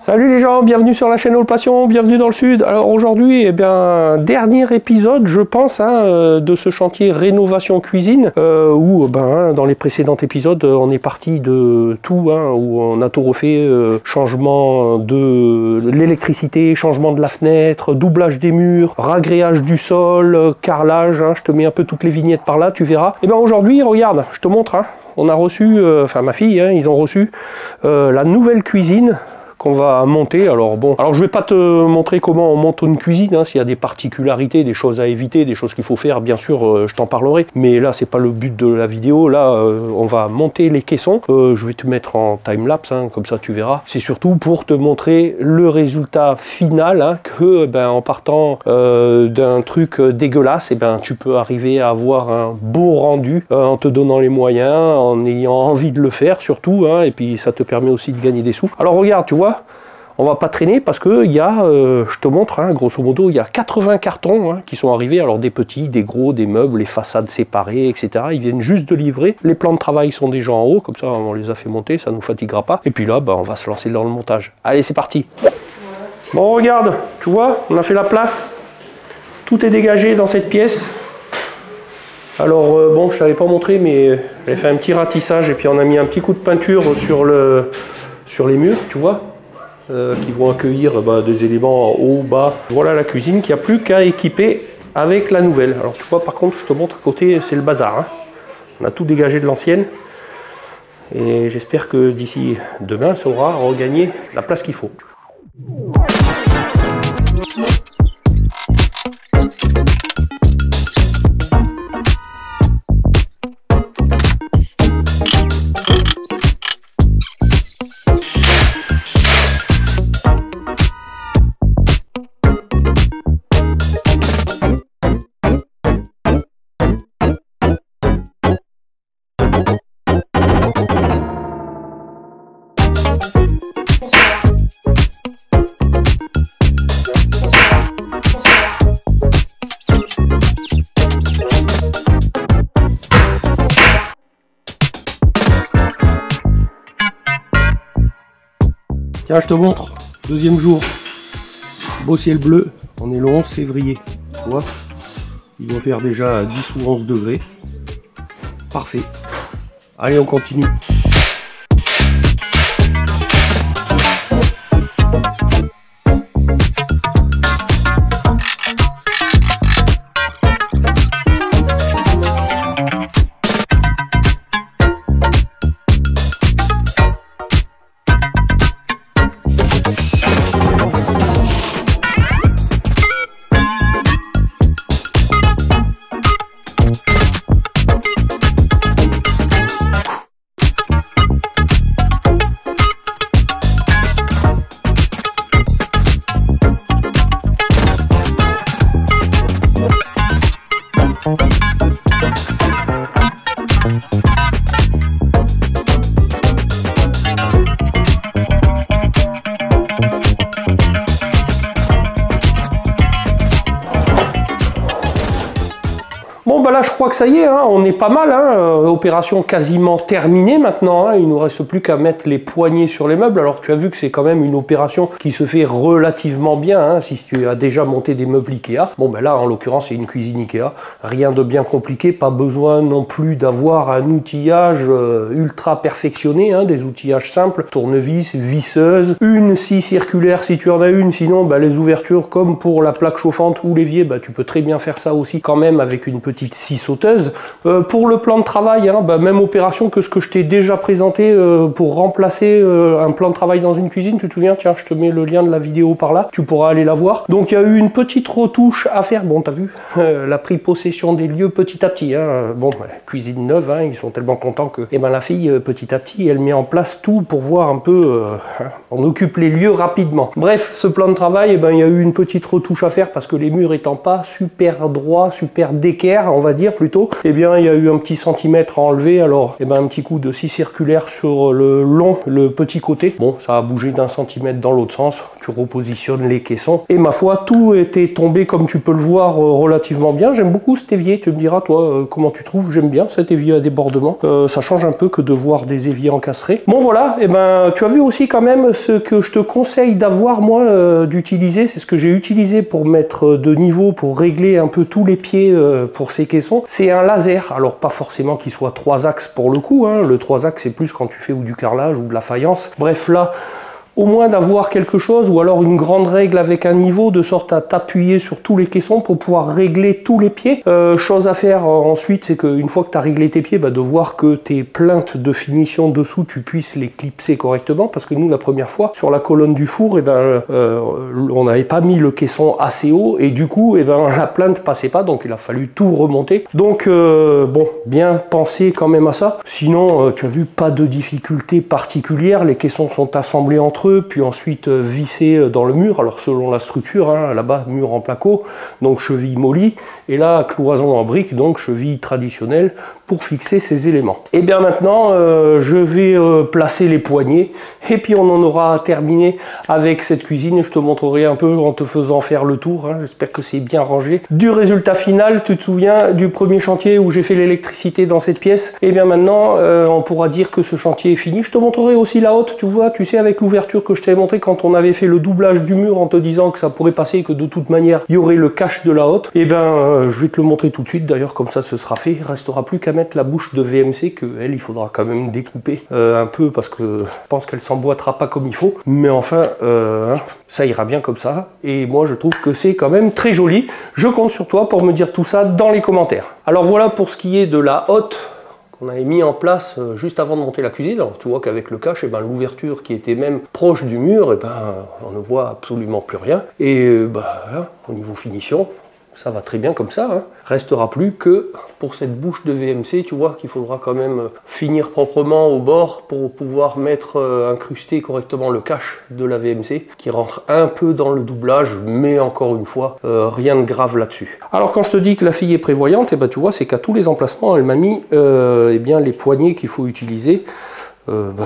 Salut les gens, bienvenue sur la chaîne All Passion, bienvenue dans le sud. Alors aujourd'hui, eh bien, dernier épisode, je pense, de ce chantier rénovation cuisine, où dans les précédents épisodes, on est parti de tout, où on a tout refait, changement de l'électricité, changement de la fenêtre, doublage des murs, ragréage du sol, carrelage, je te mets un peu toutes les vignettes par là, tu verras. Et bien aujourd'hui, regarde, je te montre, on a reçu, enfin ma fille, ils ont reçu la nouvelle cuisine qu'on va monter. Alors bon, alors je vais pas te montrer comment on monte une cuisine, s'il y a des particularités, des choses à éviter, des choses qu'il faut faire, bien sûr, je t'en parlerai. Mais là, c'est pas le but de la vidéo. Là, on va monter les caissons. Je vais te mettre en time-lapse, comme ça tu verras. C'est surtout pour te montrer le résultat final, que en partant d'un truc dégueulasse, tu peux arriver à avoir un beau rendu en te donnant les moyens, en ayant envie de le faire surtout, et puis ça te permet aussi de gagner des sous. Alors regarde, tu vois, on va pas traîner parce que il y a, je te montre, grosso modo, il y a 80 cartons qui sont arrivés, alors des petits, des gros, des meubles, les façades séparées, etc. Ils viennent juste de livrer. Les plans de travail sont déjà en haut, comme ça on les a fait monter, ça nous fatiguera pas. Et puis là, on va se lancer dans le montage. Allez, c'est parti. Bon, regarde, tu vois, on a fait la place. Tout est dégagé dans cette pièce. Alors bon, je t'avais pas montré, mais j'ai fait un petit ratissage et puis on a mis un petit coup de peinture sur les murs, tu vois. Qui vont accueillir des éléments en haut, bas. Voilà la cuisine qui a plus qu'à équiper avec la nouvelle. Alors tu vois, par contre, je te montre à côté, c'est le bazar. On a tout dégagé de l'ancienne. Et j'espère que d'ici demain, ça aura regagné la place qu'il faut. Tiens, je te montre, deuxième jour, beau ciel bleu, on est le 11 février, tu vois, il doit faire déjà 10 ou 11 degrés, parfait, allez on continue. Bon là je crois que ça y est, on est pas mal, opération quasiment terminée maintenant, il nous reste plus qu'à mettre les poignées sur les meubles. Alors tu as vu que c'est quand même une opération qui se fait relativement bien, si tu as déjà monté des meubles Ikea. Bon là en l'occurrence c'est une cuisine Ikea, rien de bien compliqué, pas besoin non plus d'avoir un outillage ultra perfectionné, des outillages simples, tournevis, visseuse, une scie circulaire si tu en as une, sinon les ouvertures comme pour la plaque chauffante ou l'évier, tu peux très bien faire ça aussi quand même avec une petite scie sauteuse. Pour le plan de travail, même opération que ce que je t'ai déjà présenté pour remplacer un plan de travail dans une cuisine, tu te souviens, tiens, je te mets le lien de la vidéo par là, tu pourras aller la voir. Donc il y a eu une petite retouche à faire, bon t'as vu, elle a pris possession des lieux petit à petit, cuisine neuve, ils sont tellement contents que la fille petit à petit elle met en place tout pour voir un peu, on occupe les lieux rapidement. Bref, ce plan de travail, il y a eu une petite retouche à faire parce que les murs étant pas super droits, super d'équerre, faire, on va dire plutôt, eh bien il y a eu un petit centimètre à enlever. Alors eh ben, un petit coup de scie circulaire sur le long, le petit côté. Bon, ça a bougé d'1 centimètre dans l'autre sens. Tu repositionnes les caissons. Et ma foi, tout était tombé comme tu peux le voir relativement bien. J'aime beaucoup cet évier. Tu me diras toi comment tu trouves. J'aime bien cet évier à débordement. Ça change un peu que de voir des éviers encastrés. Bon voilà, et ben tu as vu aussi quand même ce que je te conseille d'avoir moi d'utiliser. C'est ce que j'ai utilisé pour mettre de niveau, pour régler un peu tous les pieds pour ces caissons. C'est un laser. Alors pas forcément qu'il soit 3 axes pour le coup. Hein. Le 3 axes c'est plus quand tu fais ou du carrelage ou de la faïence. Bref là, au moins d'avoir quelque chose, ou alors une grande règle avec un niveau, de sorte à t'appuyer sur tous les caissons pour pouvoir régler tous les pieds. Chose à faire ensuite, c'est qu'une fois que tu as réglé tes pieds, de voir que tes plaintes de finition dessous, tu puisses les clipser correctement, parce que nous, la première fois, sur la colonne du four, on n'avait pas mis le caisson assez haut, et du coup, la plainte passait pas, donc il a fallu tout remonter. Donc, bon, bien penser quand même à ça. Sinon, tu as vu, pas de difficulté particulière, les caissons sont assemblés entre eux, puis ensuite vissés dans le mur, alors selon la structure, hein, là-bas mur en placo, donc cheville molly, et là cloison en brique, donc cheville traditionnelle pour fixer ces éléments. Et bien maintenant, je vais placer les poignées, et puis on en aura terminé avec cette cuisine, et je te montrerai un peu en te faisant faire le tour, hein. J'espère que c'est bien rangé. Du résultat final, tu te souviens du premier chantier où j'ai fait l'électricité dans cette pièce? Et bien maintenant, on pourra dire que ce chantier est fini. Je te montrerai aussi la haute, tu vois, tu sais, avec l'ouverture que je t'avais montré quand on avait fait le doublage du mur en te disant que ça pourrait passer et que de toute manière il y aurait le cache de la haute. Et ben je vais te le montrer tout de suite, d'ailleurs comme ça ce sera fait. Il restera plus qu'à mettre la bouche de VMC que elle, il faudra quand même découper un peu parce que je pense qu'elle s'emboîtera pas comme il faut. Mais enfin ça ira bien comme ça. Et moi je trouve que c'est quand même très joli. Je compte sur toi pour me dire tout ça dans les commentaires. Alors voilà pour ce qui est de la haute qu'on avait mis en place juste avant de monter la cuisine. Alors tu vois qu'avec le cache, l'ouverture qui était même proche du mur, on ne voit absolument plus rien. Et voilà, au niveau finition, ça va très bien comme ça. Hein. Restera plus que pour cette bouche de VMC, tu vois qu'il faudra quand même finir proprement au bord pour pouvoir mettre incruster correctement le cache de la VMC qui rentre un peu dans le doublage, mais encore une fois, rien de grave là-dessus. Alors quand je te dis que la fille est prévoyante, tu vois, c'est qu'à tous les emplacements, elle m'a mis les poignées qu'il faut utiliser.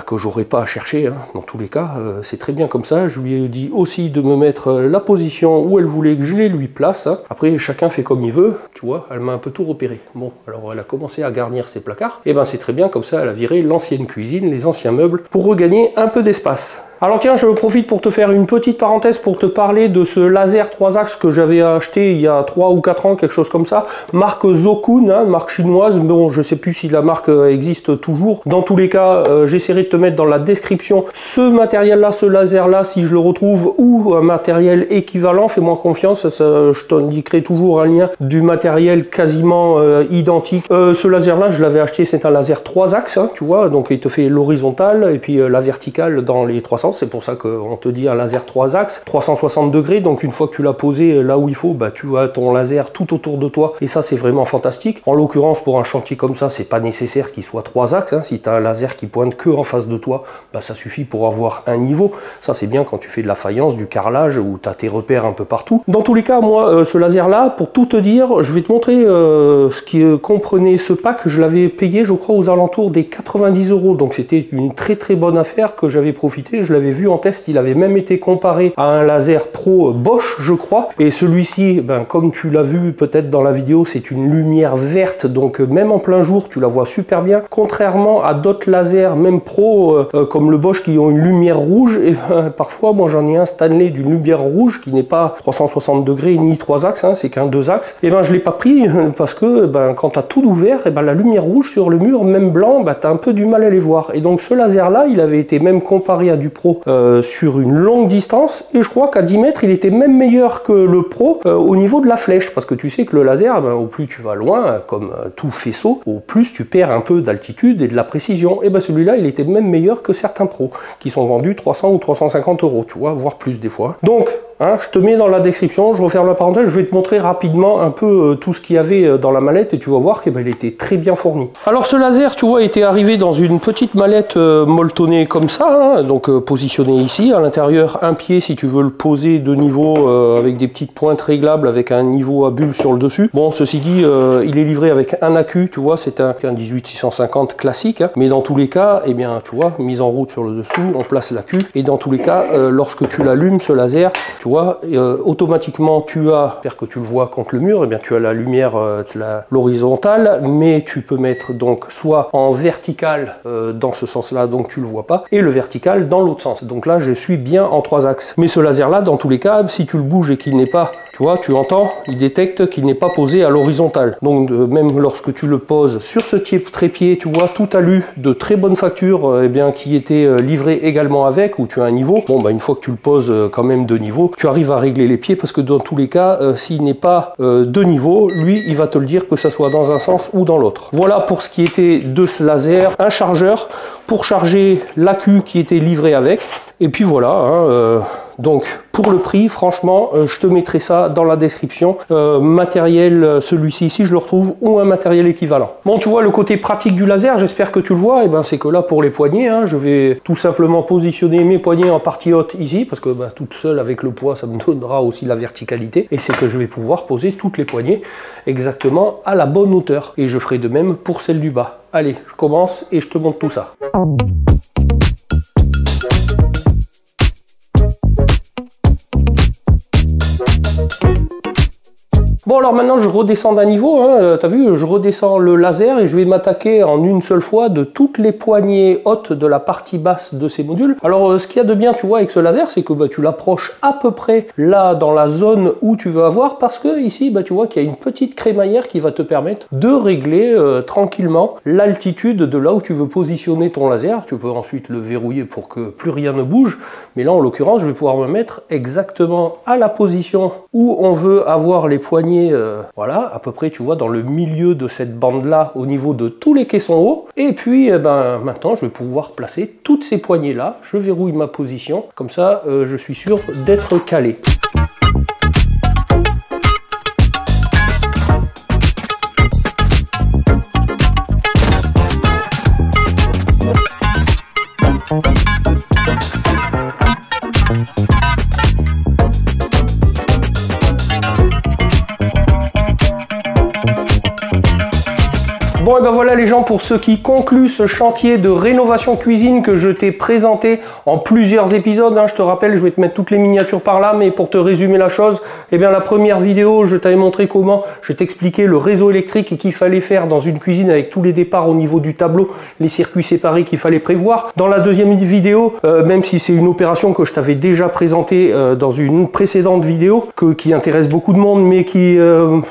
Que j'aurais pas à chercher, hein, dans tous les cas, c'est très bien comme ça. Je lui ai dit aussi de me mettre la position où elle voulait que je les lui place. Hein. Après, chacun fait comme il veut, tu vois, elle m'a un peu tout repéré. Bon, alors elle a commencé à garnir ses placards, et c'est très bien comme ça, elle a viré l'ancienne cuisine, les anciens meubles, pour regagner un peu d'espace. Alors tiens, je profite pour te faire une petite parenthèse pour te parler de ce laser 3 axes que j'avais acheté il y a 3 ou 4 ans, quelque chose comme ça, marque Zokun, hein, marque chinoise. Bon, je sais plus si la marque existe toujours. Dans tous les cas, j'essaierai de te mettre dans la description ce matériel-là, ce laser-là, si je le retrouve, ou un matériel équivalent. Fais-moi confiance, je t'indiquerai toujours un lien du matériel quasiment identique. Ce laser-là, je l'avais acheté, c'est un laser 3 axes, hein, tu vois, donc il te fait l'horizontale et puis la verticale dans les 300. C'est pour ça qu'on te dit un laser 3 axes, 360 degrés, donc une fois que tu l'as posé là où il faut, tu as ton laser tout autour de toi, et ça c'est vraiment fantastique. En l'occurrence, pour un chantier comme ça, c'est pas nécessaire qu'il soit 3 axes, hein. Si tu as un laser qui pointe que en face de toi, ça suffit pour avoir un niveau. Ça c'est bien quand tu fais de la faïence, du carrelage, où tu as tes repères un peu partout. Dans tous les cas, moi, ce laser là, pour tout te dire, je vais te montrer ce qui comprenait ce pack. Je l'avais payé, je crois, aux alentours des 90 €, donc c'était une très très bonne affaire que j'avais profité. Je l'avais vu en test, il avait même été comparé à un laser pro Bosch, je crois, et celui-ci, comme tu l'as vu peut-être dans la vidéo, c'est une lumière verte, donc même en plein jour tu la vois super bien, contrairement à d'autres lasers même pro comme le Bosch qui ont une lumière rouge. Et parfois moi j'en ai un Stanley d'une lumière rouge qui n'est pas 360 degrés ni 3 axes, hein, c'est qu'un 2 axes, et je l'ai pas pris parce que quand tu as tout ouvert, la lumière rouge sur le mur, même blanc, tu as un peu du mal à les voir. Et donc ce laser là, il avait été même comparé à du pro sur une longue distance, et je crois qu'à 10 mètres il était même meilleur que le pro au niveau de la flèche, parce que tu sais que le laser, au plus tu vas loin, comme tout faisceau, au plus tu perds un peu d'altitude et de la précision. Et celui-là il était même meilleur que certains pros qui sont vendus 300 ou 350 €, tu vois, voire plus des fois. Donc hein, je te mets dans la description, je referme la parenthèse, je vais te montrer rapidement un peu tout ce qu'il y avait dans la mallette et tu vas voir qu'il était très bien fourni. Alors ce laser, tu vois, était arrivé dans une petite mallette molletonnée comme ça, hein, donc positionné ici, à l'intérieur un pied si tu veux le poser de niveau avec des petites pointes réglables avec un niveau à bulle sur le dessus. Bon, ceci dit, il est livré avec un accu, tu vois, c'est un 18650 classique, hein, mais dans tous les cas, eh bien, tu vois, mise en route sur le dessous, on place l'accu, et dans tous les cas, lorsque tu l'allumes, ce laser, tu vois, automatiquement, tu as, j'espère que tu le vois contre le mur, eh bien, tu as la lumière, l'horizontale, mais tu peux mettre donc soit en vertical dans ce sens-là, donc tu le vois pas, et le vertical dans l'autre sens. Donc là, je suis bien en 3 axes. Mais ce laser-là, dans tous les cas, si tu le bouges et qu'il n'est pas, tu vois, tu entends, il détecte qu'il n'est pas posé à l'horizontale. Donc même lorsque tu le poses sur ce trépied, tu vois, tout alu de très bonne facture, eh bien, qui était livré également avec, où tu as un niveau. Bon, bah, une fois que tu le poses quand même de niveau, tu arrives à régler les pieds parce que dans tous les cas, s'il n'est pas de niveau, lui, il va te le dire que ça soit dans un sens ou dans l'autre. Voilà pour ce qui était de ce laser, un chargeur pour charger l'accu qui était livré avec. Et puis voilà, hein, donc pour le prix, franchement, je te mettrai ça dans la description. Matériel, celui-ci ici, je le retrouve, ou un matériel équivalent. Bon, tu vois, le côté pratique du laser, j'espère que tu le vois, et ben, c'est que là, pour les poignets, hein, je vais tout simplement positionner mes poignets en partie haute ici, parce que ben, toute seule avec le poids, ça me donnera aussi la verticalité, et c'est que je vais pouvoir poser toutes les poignées exactement à la bonne hauteur. Et je ferai de même pour celle du bas. Allez, je commence et je te montre tout ça. Bon, alors maintenant je redescends d'un niveau, hein, t'as vu, je redescends le laser et je vais m'attaquer en une seule fois de toutes les poignées hautes de la partie basse de ces modules. Alors ce qu'il y a de bien, tu vois, avec ce laser, c'est que bah, tu l'approches à peu près là dans la zone où tu veux avoir, parce que ici, bah, tu vois qu'il y a une petite crémaillère qui va te permettre de régler tranquillement l'altitude de là où tu veux positionner ton laser. Tu peux ensuite le verrouiller pour que plus rien ne bouge, mais là en l'occurrence, je vais pouvoir me mettre exactement à la position où on veut avoir les poignées. Voilà, à peu près, tu vois, dans le milieu de cette bande-là, au niveau de tous les caissons hauts. Et puis, ben, maintenant, je vais pouvoir placer toutes ces poignées-là. Je verrouille ma position. Comme ça, je suis sûr d'être calé. Bon, et ben voilà les gens, pour ce qui conclut ce chantier de rénovation cuisine que je t'ai présenté en plusieurs épisodes, hein. Je te rappelle, je vais te mettre toutes les miniatures par là, mais pour te résumer la chose, eh bien la première vidéo, je t'avais montré comment je t'expliquais le réseau électrique et qu'il fallait faire dans une cuisine avec tous les départs au niveau du tableau, les circuits séparés qu'il fallait prévoir. Dans la deuxième vidéo, même si c'est une opération que je t'avais déjà présentée dans une précédente vidéo, qui intéresse beaucoup de monde, mais qui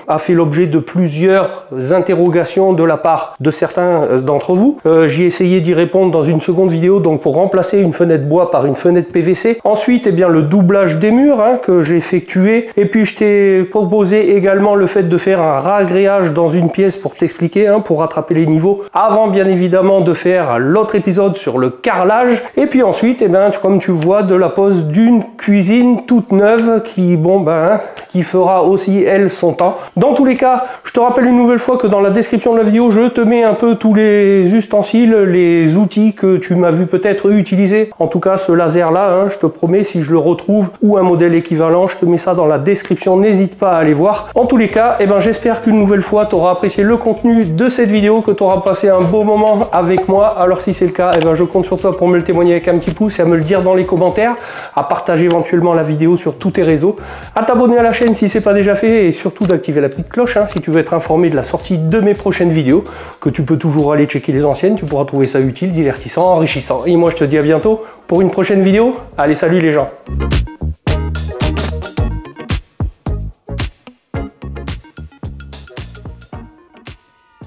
a fait l'objet de plusieurs interrogations de la part de certains d'entre vous. J'ai essayé d'y répondre dans une seconde vidéo, donc pour remplacer une fenêtre bois par une fenêtre PVC. Ensuite, eh bien, le doublage des murs, hein, que j'ai effectué. Et puis, je t'ai proposé également le fait de faire un ragréage dans une pièce pour t'expliquer, hein, pour rattraper les niveaux, avant bien évidemment de faire l'autre épisode sur le carrelage. Et puis ensuite, eh bien, comme tu vois, de la pose d'une cuisine toute neuve qui, bon, ben, qui fera aussi, elle, son temps. Dans tous les cas, je te rappelle une nouvelle fois que dans la description de la vidéo, je te mets un peu tous les ustensiles, les outils que tu m'as vu peut-être utiliser. En tout cas, ce laser-là, hein, je te promets, si je le retrouve ou un modèle équivalent, je te mets ça dans la description. N'hésite pas à aller voir. En tous les cas, eh ben, j'espère qu'une nouvelle fois, tu auras apprécié le contenu de cette vidéo, que tu auras passé un beau moment avec moi. Alors si c'est le cas, eh ben, je compte sur toi pour me le témoigner avec un petit pouce et à me le dire dans les commentaires, à partager éventuellement la vidéo sur tous tes réseaux, à t'abonner à la chaîne si ce n'est pas déjà fait et surtout d'activer la petite cloche, hein, si tu veux être informé de la sortie de mes prochaines vidéos, que tu peux toujours aller checker les anciennes, tu pourras trouver ça utile, divertissant, enrichissant. Et moi je te dis à bientôt pour une prochaine vidéo. Allez, salut les gens!